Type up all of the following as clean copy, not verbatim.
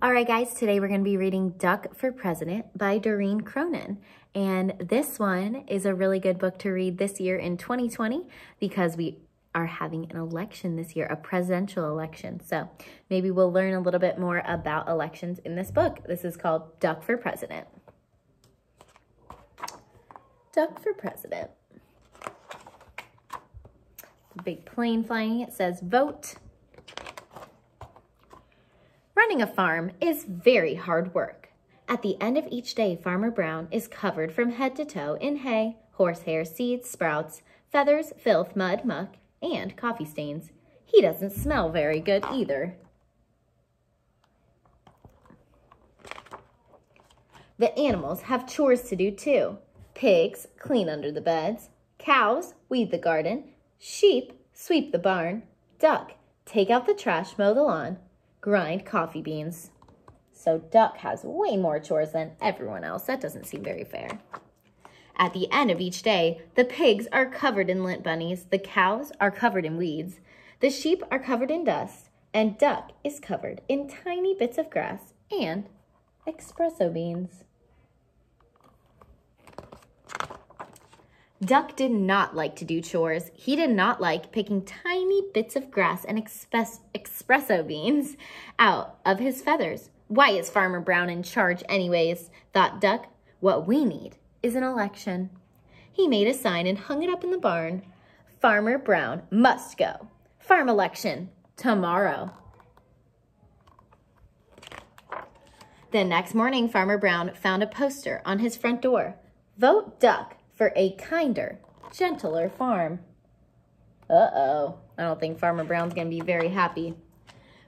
All right, guys, today we're going to be reading Duck for President by Doreen Cronin. And this one is a really good book to read this year in 2020 because we are having an election this year, a presidential election. So maybe we'll learn a little bit more about elections in this book. This is called Duck for President. Duck for President. Big plane flying, it says vote. Running a farm is very hard work. At the end of each day, Farmer Brown is covered from head to toe in hay, horsehair, seeds, sprouts, feathers, filth, mud, muck, and coffee stains. He doesn't smell very good either. The animals have chores to do too. Pigs clean under the beds, cows weed the garden, sheep sweep the barn, duck take out the trash, mow the lawn, grind coffee beans. So Duck has way more chores than everyone else. That doesn't seem very fair. At the end of each day, the pigs are covered in lint bunnies, the cows are covered in weeds, the sheep are covered in dust, and Duck is covered in tiny bits of grass and espresso beans. Duck did not like to do chores. He did not like picking tiny bits of grass and espresso beans out of his feathers. Why is Farmer Brown in charge anyways, thought Duck. What we need is an election. He made a sign and hung it up in the barn. Farmer Brown must go. Farm election tomorrow. The next morning, Farmer Brown found a poster on his front door. Vote Duck for a kinder, gentler farm. Uh-oh, I don't think Farmer Brown's gonna be very happy.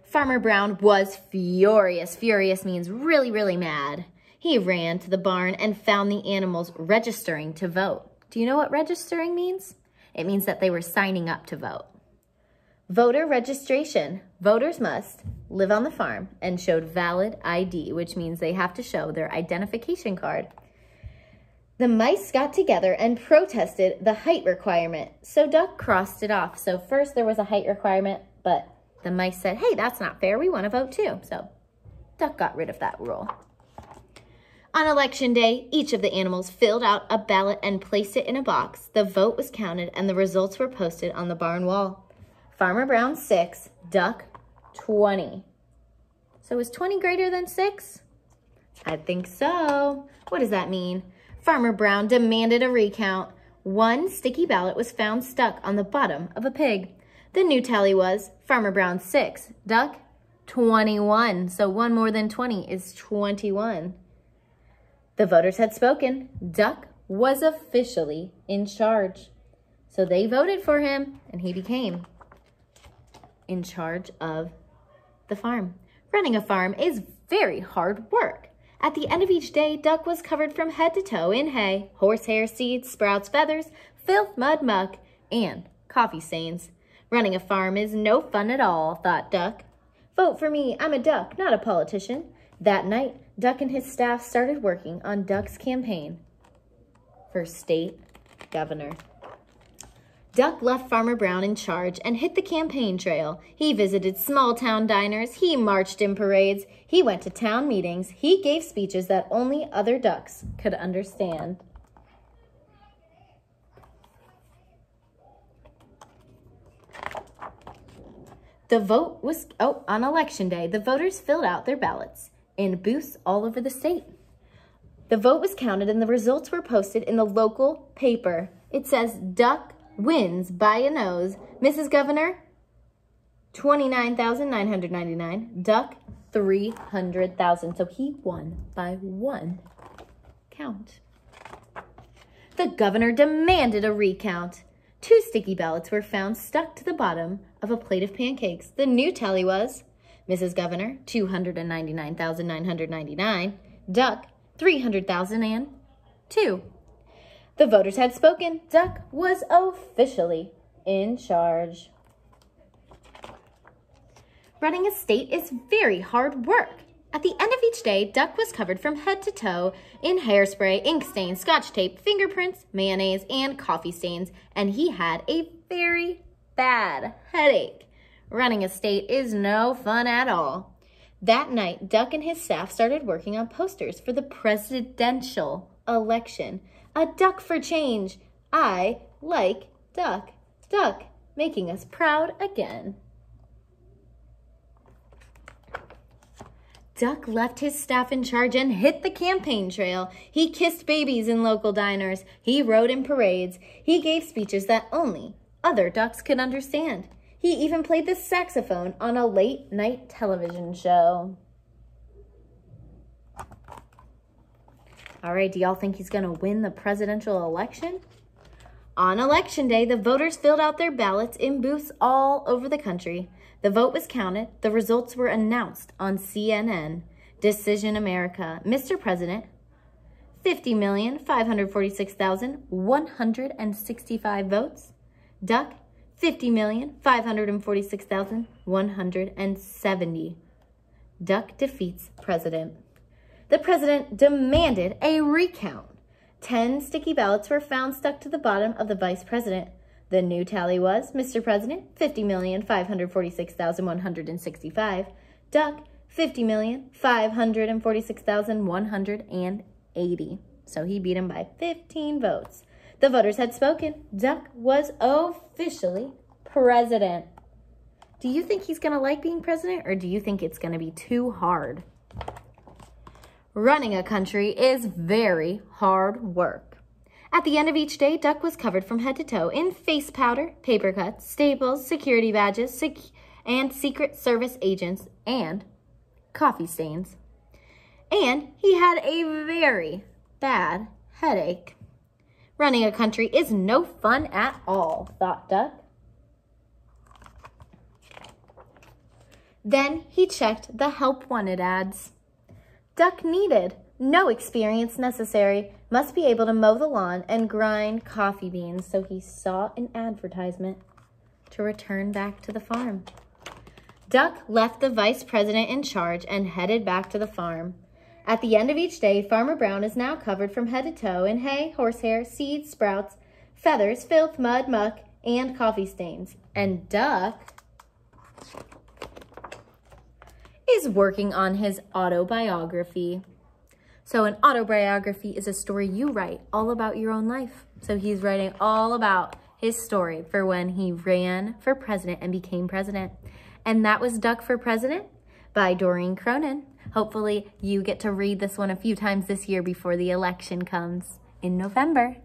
Farmer Brown was furious. Furious means really, really mad. He ran to the barn and found the animals registering to vote. Do you know what registering means? It means that they were signing up to vote. Voter registration. Voters must live on the farm and showed valid ID, which means they have to show their identification card. The mice got together and protested the height requirement, so Duck crossed it off. So first there was a height requirement, but the mice said, hey, that's not fair. We want to vote too. So Duck got rid of that rule. On election day, each of the animals filled out a ballot and placed it in a box. The vote was counted and the results were posted on the barn wall. Farmer Brown 6, Duck 20. So is 20 greater than 6? I think so. What does that mean? Farmer Brown demanded a recount. One sticky ballot was found stuck on the bottom of a pig. The new tally was Farmer Brown 6, Duck 21. So one more than 20 is 21. The voters had spoken. Duck was officially in charge. So they voted for him and he became in charge of the farm. Running a farm is very hard work. At the end of each day, Duck was covered from head to toe in hay, horsehair, seeds, sprouts, feathers, filth, mud, muck, and coffee stains. Running a farm is no fun at all, thought Duck. Vote for me, I'm a duck, not a politician. That night, Duck and his staff started working on Duck's campaign for state governor. Duck left Farmer Brown in charge and hit the campaign trail. He visited small-town diners. He marched in parades. He went to town meetings. He gave speeches that only other ducks could understand. The vote was, on election day, the voters filled out their ballots in booths all over the state. The vote was counted and the results were posted in the local paper. It says Duck wins by a nose. Mrs. Governor, 29,999. Duck, 300,000. So he won by one count. The governor demanded a recount. 2 sticky ballots were found stuck to the bottom of a plate of pancakes. The new tally was Mrs. Governor, 299,999. Duck, 300,002. The voters had spoken. Duck was officially in charge. Running a state is very hard work. At the end of each day, Duck was covered from head to toe in hairspray, ink stains, scotch tape, fingerprints, mayonnaise, and coffee stains, and he had a very bad headache. Running a state is no fun at all. That night, Duck and his staff started working on posters for the presidential election. A duck for change. I like duck. Duck, making us proud again. Duck left his staff in charge and hit the campaign trail. He kissed babies in local diners. He rode in parades. He gave speeches that only other ducks could understand. He even played the saxophone on a late-night television show. All right, do y'all think he's going to win the presidential election? On Election Day, the voters filled out their ballots in booths all over the country. The vote was counted. The results were announced on CNN. Decision America. Mr. President, 50,546,165 votes. Duck, 50,546,170. Duck defeats president. The president demanded a recount. 10 sticky ballots were found stuck to the bottom of the vice president. The new tally was, Mr. President, 50,546,165. Duck, 50,546,180. So he beat him by 15 votes. The voters had spoken. Duck was officially president. Do you think he's going to like being president, or do you think it's going to be too hard? Running a country is very hard work. At the end of each day, Duck was covered from head to toe in face powder, paper cuts, staples, security badges, and Secret Service agents, and coffee stains. And he had a very bad headache. Running a country is no fun at all, thought Duck. Then he checked the help wanted ads. Duck needed no experience necessary, must be able to mow the lawn and grind coffee beans, so he saw an advertisement to return back to the farm. Duck left the vice president in charge and headed back to the farm. At the end of each day, Farmer Brown is now covered from head to toe in hay, horsehair, seeds, sprouts, feathers, filth, mud, muck, and coffee stains. And Duck is working on his autobiography. So an autobiography is a story you write all about your own life. So he's writing all about his story for when he ran for president and became president. And that was Duck for President by Doreen Cronin. Hopefully you get to read this one a few times this year before the election comes in November.